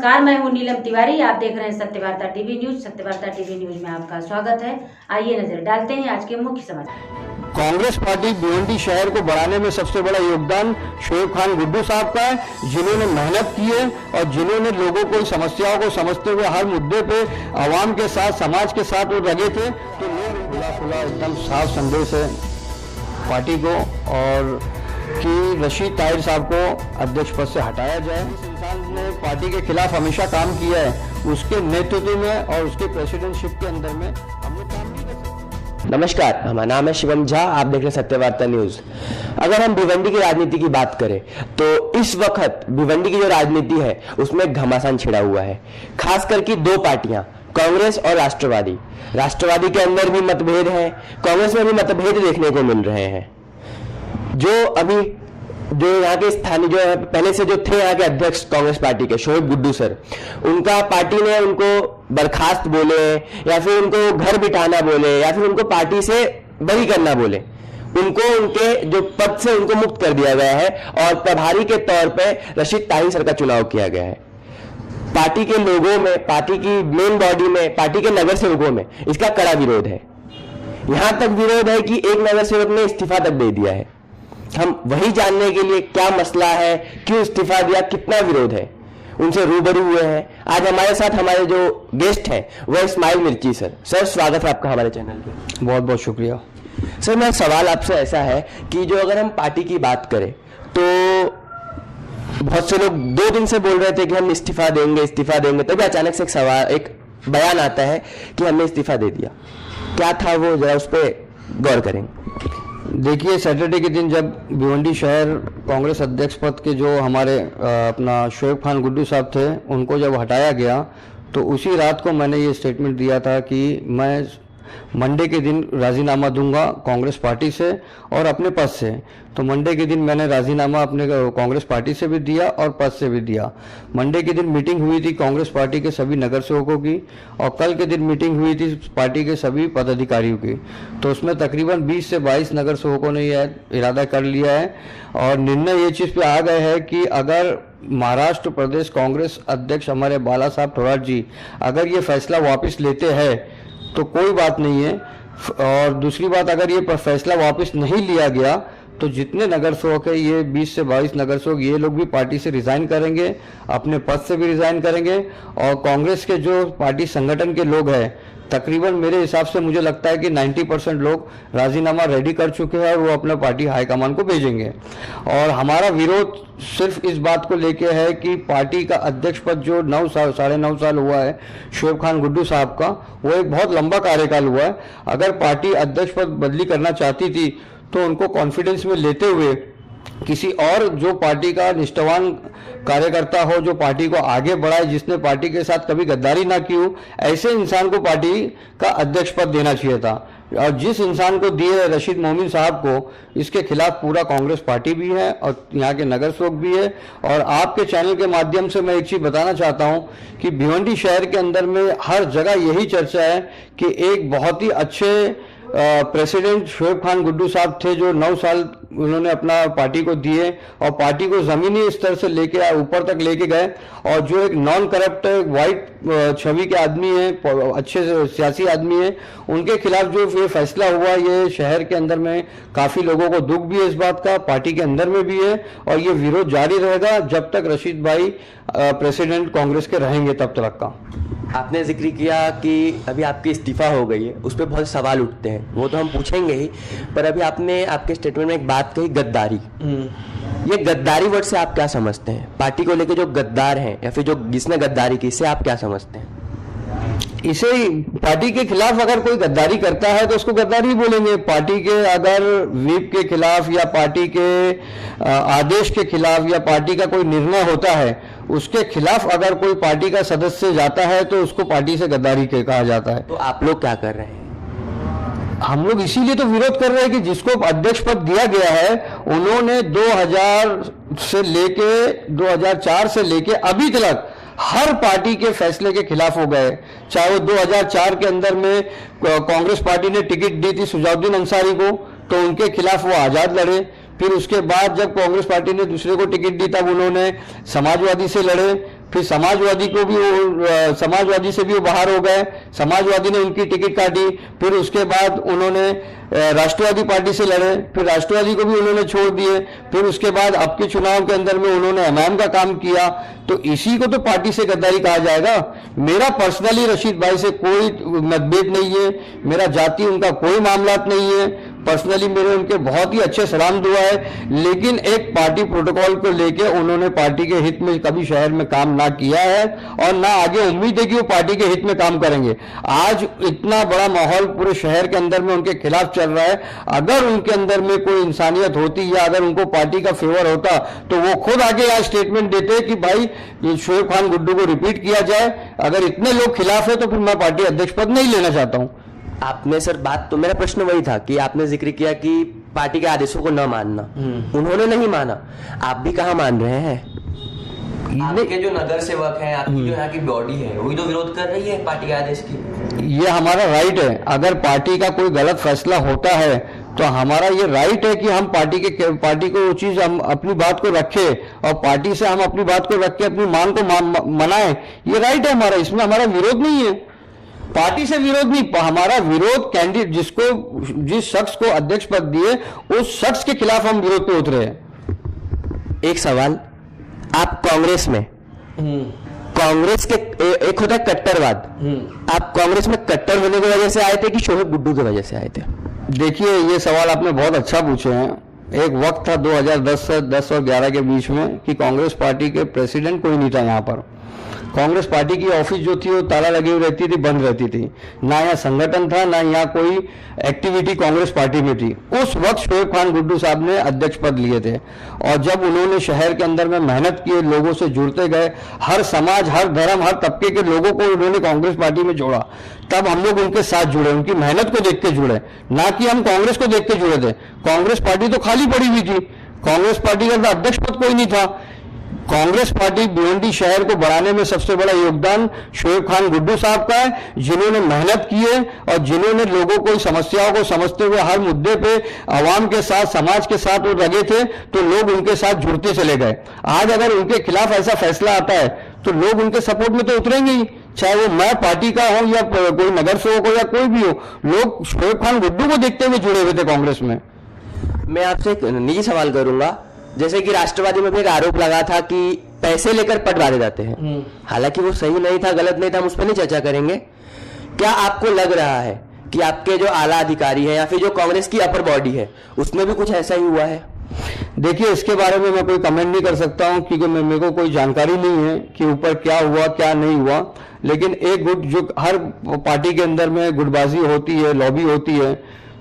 नमस्कार, मैं हूं नीलम तिवारी। आप देख रहे हैं Satyavarta TV news. Satyavarta TV news में आपका स्वागत है। आइए नजर डालते हैं आज के मुख्य समाचार। कांग्रेस पार्टी भिवंडी शहर को बढ़ाने में सबसे बड़ा योगदान शोएब खान गुड्डू साहब का है, जिन्होंने मेहनत की है और जिन्होंने लोगों को समस्याओं को समझते हुए हर मुद्दे पे आवाम के साथ, समाज के साथ वो लगे थे। तो लोग खुला एकदम साफ संदेश है पार्टी को और कि रशीद ताहिर साहब को अध्यक्ष पद से हटाया जाए। इस इंसान ने पार्टी के खिलाफ हमेशा काम किया है, उसके नेतृत्व में और उसके प्रेसिडेंटशिप के अंदर में हम लोग काम नहीं कर सकते। नमस्कार, हमारा नाम है शिवम झा। आप देख रहे हैं सत्यवार्ता न्यूज। अगर हम भिवंडी की राजनीति की बात करें तो इस वक्त भिवंडी की जो राजनीति है उसमें घमासान छिड़ा हुआ है। खास करके दो पार्टियां, कांग्रेस और राष्ट्रवादी। राष्ट्रवादी के अंदर भी मतभेद है, कांग्रेस में भी मतभेद देखने को मिल रहे हैं। जो यहाँ के स्थानीय जो है, पहले से जो थे यहाँ के अध्यक्ष कांग्रेस पार्टी के शोएब गुड्डू सर, उनका पार्टी ने उनको बर्खास्त बोले या फिर उनको घर बिठाना बोले या फिर उनको पार्टी से बरी करना बोले, उनको उनके जो पद से उनको मुक्त कर दिया गया है और प्रभारी के तौर पर रशीद ताहिर सर का चुनाव किया गया है। पार्टी के लोगों में, पार्टी की मेन बॉडी में, पार्टी के नगर सेवकों में इसका कड़ा विरोध है। यहां तक विरोध है कि एक नगर सेवक ने इस्तीफा तक दे दिया है। हम वही जानने के लिए क्या मसला है, क्यों इस्तीफा दिया, कितना विरोध है, उनसे रूबरू हुए हैं। आज हमारे साथ हमारे जो गेस्ट हैं वह इस्माइल मिर्ची सर। सर, स्वागत है आपका हमारे चैनल पे। बहुत बहुत शुक्रिया सर। मेरा सवाल आपसे ऐसा है कि जो अगर हम पार्टी की बात करें तो बहुत से लोग 2 दिन से बोल रहे थे कि हम इस्तीफा देंगे, तभी अचानक से एक बयान आता है कि हमने इस्तीफा दे दिया। क्या था वो, जरा उस पर गौर करेंगे। देखिए, सैटरडे के दिन जब भिवंडी शहर कांग्रेस अध्यक्ष पद के जो हमारे अपना शोएब खान गुड्डू साहब थे, उनको जब हटाया गया तो उसी रात को मैंने ये स्टेटमेंट दिया था कि मैं मंडे के दिन राजीनामा दूंगा कांग्रेस पार्टी से और अपने पद से। तो मंडे के दिन मैंने राजीनामा अपने कांग्रेस पार्टी से भी दिया और पद से भी दिया। मंडे के दिन मीटिंग हुई थी कांग्रेस पार्टी के सभी नगर सेवकों की और कल के दिन मीटिंग हुई थी पार्टी के सभी पदाधिकारियों की। तो उसमें तकरीबन 20 से 22 नगर सेवकों ने यह इरादा कर लिया है और निर्णय ये चीज़ पे आ गए हैं कि अगर महाराष्ट्र प्रदेश कांग्रेस अध्यक्ष हमारे बाला साहब थोराट जी अगर ये फैसला वापस लेते हैं तो कोई बात नहीं है, और दूसरी बात, अगर ये फैसला वापस नहीं लिया गया तो जितने नगर सेवक है, ये 20 से 22 नगर सेवक, ये लोग भी पार्टी से रिजाइन करेंगे, अपने पद से भी रिजाइन करेंगे। और कांग्रेस के जो पार्टी संगठन के लोग हैं, तकरीबन मेरे हिसाब से मुझे लगता है कि 90% लोग राजीनामा रेडी कर चुके हैं और वो अपने पार्टी हाईकमान को भेजेंगे। और हमारा विरोध सिर्फ इस बात को लेके है कि पार्टी का अध्यक्ष पद जो 9 साल हुआ है शोएब खान गुड्डू साहब का, वो एक बहुत लंबा कार्यकाल हुआ है। अगर पार्टी अध्यक्ष पद बदली करना चाहती थी तो उनको कॉन्फिडेंस में लेते हुए किसी और जो पार्टी का निष्ठावान कार्यकर्ता हो, जो पार्टी को आगे बढ़ाए, जिसने पार्टी के साथ कभी गद्दारी ना की हो, ऐसे इंसान को पार्टी का अध्यक्ष पद देना चाहिए था। और जिस इंसान को दिए रशीद मोमिन साहब को, इसके खिलाफ पूरा कांग्रेस पार्टी भी है और यहाँ के नगर सेवक भी है। और आपके चैनल के माध्यम से मैं एक चीज बताना चाहता हूँ कि भिवंडी शहर के अंदर में हर जगह यही चर्चा है कि एक बहुत ही अच्छे प्रेसिडेंट शोएब खान गुड्डू साहब थे जो 9 साल उन्होंने अपना पार्टी को दिए और पार्टी को जमीनी स्तर से लेके ऊपर तक लेके गए। और जो एक नॉन करप्ट वाइट छवि के आदमी है, अच्छे सियासी आदमी है, उनके खिलाफ जो ये फैसला हुआ, ये शहर के अंदर में काफ़ी लोगों को दुख भी है इस बात का, पार्टी के अंदर में भी है। और ये विरोध जारी रहेगा जब तक रशीद भाई प्रेसिडेंट कांग्रेस के रहेंगे तब तक का। आपने जिक्र किया कि अभी आपकी इस्तीफा हो गई है, उस पर बहुत सवाल उठते हैं, वो तो हम पूछेंगे ही, पर अभी आपने आपके स्टेटमेंट में एक बात कही, गद्दारी। ये गद्दारी वर्ड से आप क्या समझते हैं? पार्टी को लेकर जो गद्दार हैं या फिर जो जिसने गद्दारी की, इससे आप क्या समझते हैं? इसे पार्टी के खिलाफ अगर कोई गद्दारी करता है तो उसको गद्दारी ही बोलेंगे। पार्टी के अगर व्हिप के खिलाफ या पार्टी के आदेश के खिलाफ या पार्टी का कोई निर्णय होता है उसके खिलाफ अगर कोई पार्टी का सदस्य जाता है तो उसको पार्टी से गद्दारी कहा जाता है। तो आप लोग क्या कर रहे हैं? हम लोग इसीलिए तो विरोध कर रहे हैं कि जिसको अध्यक्ष पद दिया गया है उन्होंने 2004 से लेके अभी तक हर पार्टी के फैसले के खिलाफ हो गए। चाहे वो 2004 के अंदर में कांग्रेस पार्टी ने टिकट दी थी सुजाउद्दीन अंसारी को, तो उनके खिलाफ वो आजाद लड़े। फिर उसके बाद जब कांग्रेस पार्टी ने दूसरे को टिकट दी तब उन्होंने समाजवादी से लड़े। फिर समाजवादी को भी समाजवादी से भी वो बाहर हो गए, समाजवादी ने उनकी टिकट काटी, फिर उसके बाद उन्होंने राष्ट्रवादी पार्टी से लड़े, फिर राष्ट्रवादी को भी उन्होंने छोड़ दिए, फिर उसके बाद अब के चुनाव के अंदर में उन्होंने एमआईएम का काम किया। तो इसी को तो पार्टी से गद्दारी कहा जाएगा। मेरा पर्सनली रशीद भाई से कोई मतभेद नहीं है, मेरा जाति उनका कोई मामला नहीं है, पर्सनली मेरे उनके बहुत ही अच्छे सलाम दुआ है, लेकिन एक पार्टी प्रोटोकॉल को लेके उन्होंने पार्टी के हित में कभी शहर में काम ना किया है और ना आगे उम्मीद है कि वो पार्टी के हित में काम करेंगे। आज इतना बड़ा माहौल पूरे शहर के अंदर में उनके खिलाफ चल रहा है। अगर उनके अंदर में कोई इंसानियत होती या अगर उनको पार्टी का फेवर होता तो वो खुद आगे आज स्टेटमेंट देते कि भाई शोएब खान गुड्डू को रिपीट किया जाए। अगर इतने लोग खिलाफ है तो फिर मैं पार्टी अध्यक्ष पद नहीं लेना चाहता हूं। आपने सर बात तो, मेरा प्रश्न वही था कि आपने जिक्र किया कि पार्टी के आदेशों को न मानना, उन्होंने नहीं माना, आप भी कहाँ मान रहे हैं? आपके जो नगर सेवक हैं, आपकी जो यहाँ की बॉडी है, वही तो विरोध कर रही है पार्टी के आदेश की। ये हमारा राइट है। अगर पार्टी का कोई गलत फैसला होता है तो हमारा ये राइट है कि हम पार्टी को वो चीज हम अपनी बात को रखें और पार्टी से हम अपनी बात को रख के अपनी मांग को मनाएं। ये राइट है हमारा, इसमें हमारा विरोध नहीं है, पार्टी से विरोध नहीं। हमारा विरोध कैंडिडेट जिस शख्स को अध्यक्ष पद दिए उस शख्स के खिलाफ हम विरोध पे उतरे हैं। एक सवाल, आप कांग्रेस में, कांग्रेस के एक होता है कट्टरवाद, आप कांग्रेस में कट्टर होने की वजह से आए थे कि शोएब गुड्डू की वजह से आए थे? देखिए, ये सवाल आपने बहुत अच्छा पूछे हैं। एक वक्त था 2010 और 11 के बीच में कि कांग्रेस पार्टी के प्रेसिडेंट कोई नहीं था यहाँ पर। कांग्रेस पार्टी की ऑफिस जो थी वो ताला लगी हुई रहती थी, बंद रहती थी, ना यहाँ संगठन था ना यहाँ कोई एक्टिविटी कांग्रेस पार्टी में थी। उस वक्त शोएब खान गुड्डू साहब ने अध्यक्ष पद लिए थे और जब उन्होंने शहर के अंदर में मेहनत की, लोगों से जुड़ते गए, हर समाज, हर धर्म, हर तबके के लोगों को उन्होंने कांग्रेस पार्टी में जोड़ा, तब हम लोग उनके साथ जुड़े, उनकी मेहनत को देख के जुड़े, ना कि हम कांग्रेस को देख के जुड़े थे। कांग्रेस पार्टी तो खाली पड़ी हुई थी, कांग्रेस पार्टी का अध्यक्ष पद कोई नहीं था। कांग्रेस पार्टी भिवंडी शहर को बढ़ाने में सबसे बड़ा योगदान शोएब खान गुड्डू साहब का है, जिन्होंने मेहनत की है और जिन्होंने लोगों को समस्याओं को समझते हुए हर मुद्दे पे आवाम के साथ, समाज के साथ वो लगे थे तो लोग उनके साथ जुड़ते चले गए। आज अगर उनके खिलाफ ऐसा फैसला आता है तो लोग उनके सपोर्ट में तो उतरेंगे ही, चाहे वो मैं पार्टी का हूं या कोई नगर सेवक हो या कोई भी हो। लोग शोएब खान गुड्डू को देखते हुए जुड़े हुए थे कांग्रेस में। मैं आपसे एक निजी सवाल करूंगा, जैसे कि राष्ट्रवादी में भी एक आरोप लगा था कि पैसे लेकर पद डाले जाते हैं, हालांकि वो सही नहीं था, गलत नहीं था, हम उस पर नहीं चर्चा करेंगे। क्या आपको लग रहा है कि आपके जो आला अधिकारी है या फिर जो कांग्रेस की अपर बॉडी है उसमें भी कुछ ऐसा ही हुआ है? देखिए, इसके बारे में मैं कोई कमेंट नहीं कर सकता हूं क्योंकि मेरे को कोई जानकारी नहीं है कि ऊपर क्या हुआ क्या नहीं हुआ। लेकिन एक गुट जो हर पार्टी के अंदर में गुटबाजी होती है, लॉबी होती है,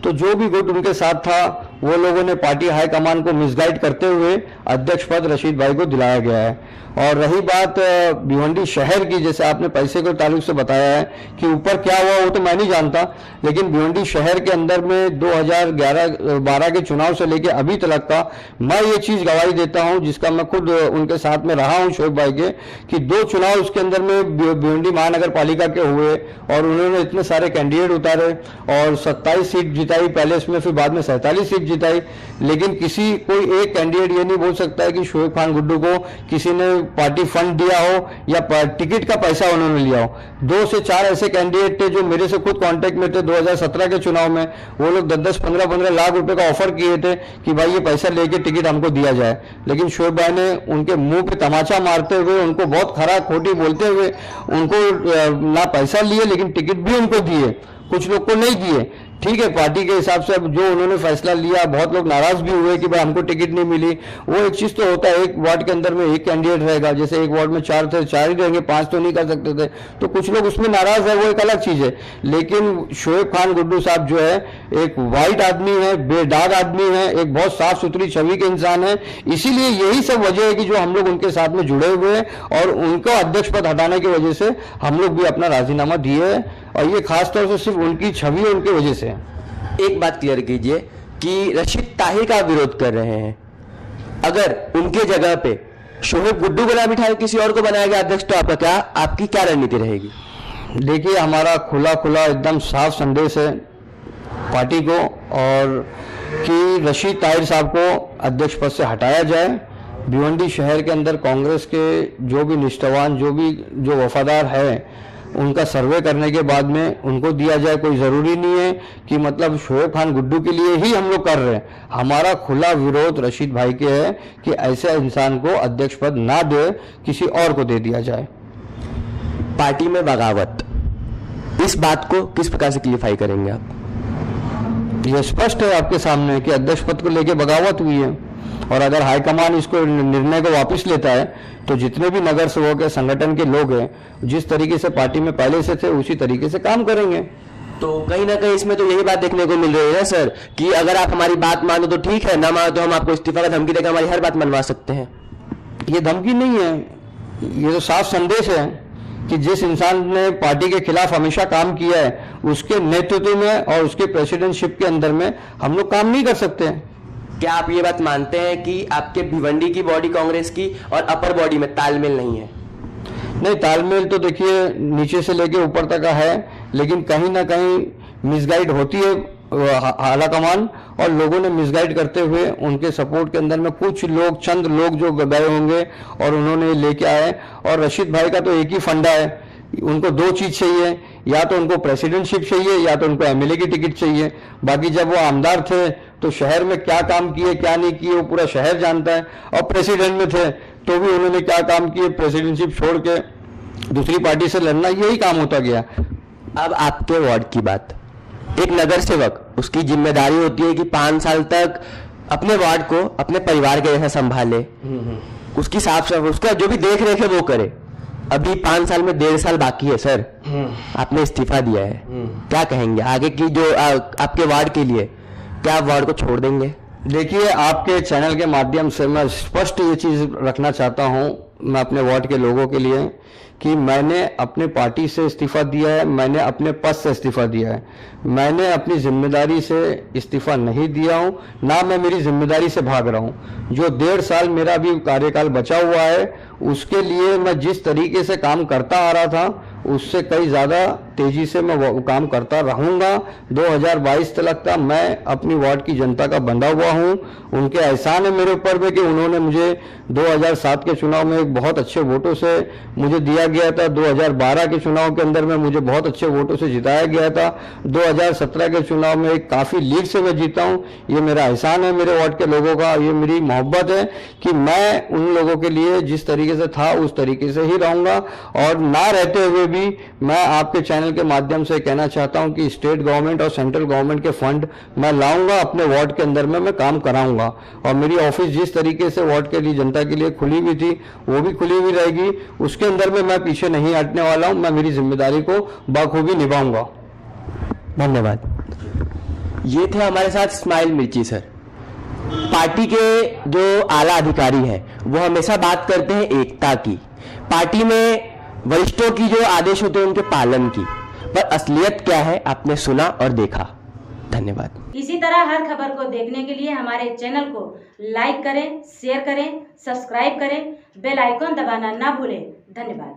तो जो भी गुट उनके साथ था वो लोगों ने पार्टी हाईकमान को मिसगाइड करते हुए अध्यक्ष पद रशीद भाई को दिलाया गया है। और रही बात भिवंडी शहर की, जैसे आपने पैसे के ताल्लुक से बताया है कि ऊपर क्या हुआ वो तो मैं नहीं जानता, लेकिन भिवंडी शहर के अंदर में 2011-12 के चुनाव से लेकर अभी तक का मैं ये चीज गवाही देता हूं, जिसका मैं खुद उनके साथ में रहा हूं शोएब भाई के, कि 2 चुनाव उसके अंदर में भिवंडी महानगर पालिका के हुए और उन्होंने इतने सारे कैंडिडेट उतारे और 27 सीट जिताई पहले, इसमें फिर बाद में 47 सीट जिताई। लेकिन कोई एक कैंडिडेट ये नहीं बोल सकता है कि शोएब खान गुड्डू को किसी ने पार्टी फंड दिया हो या टिकट का पैसा उन्होंने लिया हो। 2 से 4 ऐसे कैंडिडेट थे जो मेरे से खुद कांटेक्ट में थे 2017 के चुनाव में, वो लोग 10-10, 15-15 लाख रुपए का ऑफर किए थे कि भाई ये पैसा लेके टिकट हमको दिया जाए। लेकिन शोएब भाई ने उनके मुंह पे तमाचा मारते हुए, उनको बहुत खराब खोटी बोलते हुए उनको ना पैसा लिए लेकिन टिकट भी उनको दिए, कुछ लोग को नहीं दिए। ठीक है, पार्टी के हिसाब से अब जो उन्होंने फैसला लिया, बहुत लोग नाराज भी हुए कि भाई हमको टिकट नहीं मिली। वो एक चीज तो होता है, एक वार्ड के अंदर में एक कैंडिडेट रहेगा, जैसे एक वार्ड में 4 थे, 4 ही रहेंगे, 5 तो नहीं कर सकते थे, तो कुछ लोग उसमें नाराज है, वो एक अलग चीज है। लेकिन शोएब खान गुड्डू साहब जो है एक वाइट आदमी है, बेदाग आदमी है, एक बहुत साफ सुथरी छवि के इंसान है। इसीलिए यही सब वजह है कि जो हम लोग उनके साथ में जुड़े हुए हैं और उनको अध्यक्ष पद हटाने की वजह से हम लोग भी अपना राजीनामा दिए है, और ये खासतौर से सिर्फ उनकी छवि उनकी वजह से। एक बात क्लियर कीजिए कि रशीद ताहिर का विरोध कर रहे हैं, अगर उनके जगह पे शोएब गुड्डू को ना बिठाए किसी और को बनाया गया अध्यक्ष तो आपकी क्या रणनीति रहेगी? देखिए, हमारा खुला एकदम साफ संदेश है पार्टी को और कि रशीद ताहिर साहब को अध्यक्ष पद से हटाया जाए। भिवंडी शहर के अंदर कांग्रेस के जो भी निष्ठावान, जो वफादार है, उनका सर्वे करने के बाद में उनको दिया जाए। कोई ज़रूरी नहीं है कि मतलब शोएब खान गुड्डू के लिए ही हम लोग कर रहे हैं। हमारा खुला विरोध रशीद भाई के है कि ऐसे इंसान को अध्यक्ष पद ना दे, किसी और को दे दिया जाए। पार्टी में बगावत, इस बात को किस प्रकार से क्लियरफाई करेंगे आप? ये स्पष्ट है आपके सामने कि अध्यक्ष पद को लेकर बगावत हुई है, और अगर हाईकमान इसको निर्णय को वापस लेता है तो जितने भी नगर सेवक है, संगठन के लोग हैं, जिस तरीके से पार्टी में पहले से थे उसी तरीके से काम करेंगे। तो कहीं ना कहीं इसमें तो यही बात देखने को मिल रही है सर कि अगर आप हमारी बात मानो तो ठीक है, ना मानो तो हम आपको इस्तीफा का धमकी देकर हमारी हर बात मनवा सकते हैं। ये धमकी नहीं है, ये तो साफ संदेश है कि जिस इंसान ने पार्टी के खिलाफ हमेशा काम किया है, उसके नेतृत्व में और उसके प्रेसिडेंटशिप के अंदर में हम लोग काम नहीं कर सकते हैं। क्या आप ये बात मानते हैं कि आपके भिवंडी की बॉडी कांग्रेस की और अपर बॉडी में तालमेल नहीं है? नहीं, तालमेल तो देखिए नीचे से लेके ऊपर तक का है, लेकिन कहीं ना कहीं मिसगाइड होती है आला कमान, और लोगों ने मिसगाइड करते हुए उनके सपोर्ट के अंदर में कुछ लोग, चंद लोग जो गए होंगे और उन्होंने लेके आए। और रशीद भाई का तो एक ही फंडा है, उनको दो चीज चाहिए, या तो उनको प्रेसिडेंटशिप चाहिए या तो उनको एमएलए की टिकट चाहिए। बाकी जब वो आमदार थे तो शहर में क्या काम किए क्या नहीं किए वो पूरा शहर जानता है, और प्रेसिडेंट में थे तो भी उन्होंने क्या काम किए, प्रेसिडेंटशिप छोड़ के दूसरी पार्टी से लड़ना, यही काम होता गया। अब आपके वार्ड की बात, एक नगर सेवक, उसकी जिम्मेदारी होती है कि 5 साल तक अपने वार्ड को अपने परिवार के जैसा संभाले, उसकी साफ सफाई, उसका जो भी देख रेख है वो करे। अभी 5 साल में 1.5 साल बाकी है सर, आपने इस्तीफा दिया है, क्या कहेंगे आगे की जो आपके वार्ड के लिए, क्या आप वार्ड को छोड़ देंगे? देखिए, आपके चैनल के माध्यम से मैं स्पष्ट ये चीज रखना चाहता हूं, मैं अपने वार्ड के लोगों के लिए, कि मैंने अपने पार्टी से इस्तीफा दिया है, मैंने अपने पद से इस्तीफा दिया है, मैंने अपनी जिम्मेदारी से इस्तीफा नहीं दिया हूं, ना मैं मेरी जिम्मेदारी से भाग रहा हूं। जो 1.5 साल मेरा भी कार्यकाल बचा हुआ है, उसके लिए मैं जिस तरीके से काम करता आ रहा था उससे कई ज़्यादा तेजी से मैं वो काम करता रहूँगा। 2022 तक का मैं अपनी वार्ड की जनता का बंधा हुआ हूँ। उनके एहसान है मेरे ऊपर में कि उन्होंने मुझे 2007 के चुनाव में एक बहुत अच्छे वोटों से मुझे दिया गया था, 2012 के चुनाव के अंदर में मुझे बहुत अच्छे वोटों से जिताया गया था, 2017 के चुनाव में एक काफ़ी लीड से मैं जीता हूँ। ये मेरा एहसान है मेरे वार्ड के लोगों का, ये मेरी मोहब्बत है कि मैं उन लोगों के लिए जिस तरीके से था उस तरीके से ही रहूँगा। और ना रहते हुए भी मैं आपके चैनल के माध्यम से कहना चाहता हूं कि स्टेट गवर्नमेंट और सेंट्रल गवर्नमेंट के फंड मैं लाऊंगा, अपने वार्ड के अंदर में मैं काम कराऊंगा। और मेरी ऑफिस जिस तरीके से वार्ड के लिए, जनता के लिए खुली हुई थी, वो भी खुली हुई रहेगी। उसके अंदर में मैं पीछे नहीं हटने वाला हूं, मैं मेरी जिम्मेदारी को बखूबी निभाऊंगा। धन्यवाद। ये थे हमारे साथ स्माइल मिर्ची सर। पार्टी के जो आला अधिकारी हैं वो हमेशा बात करते हैं एकता की, पार्टी में वरिष्ठों की जो आदेश होते हैं उनके पालन की, पर असलियत क्या है आपने सुना और देखा। धन्यवाद। इसी तरह हर खबर को देखने के लिए हमारे चैनल को लाइक करें, शेयर करें, सब्सक्राइब करें, बेल आइकॉन दबाना ना भूलें। धन्यवाद।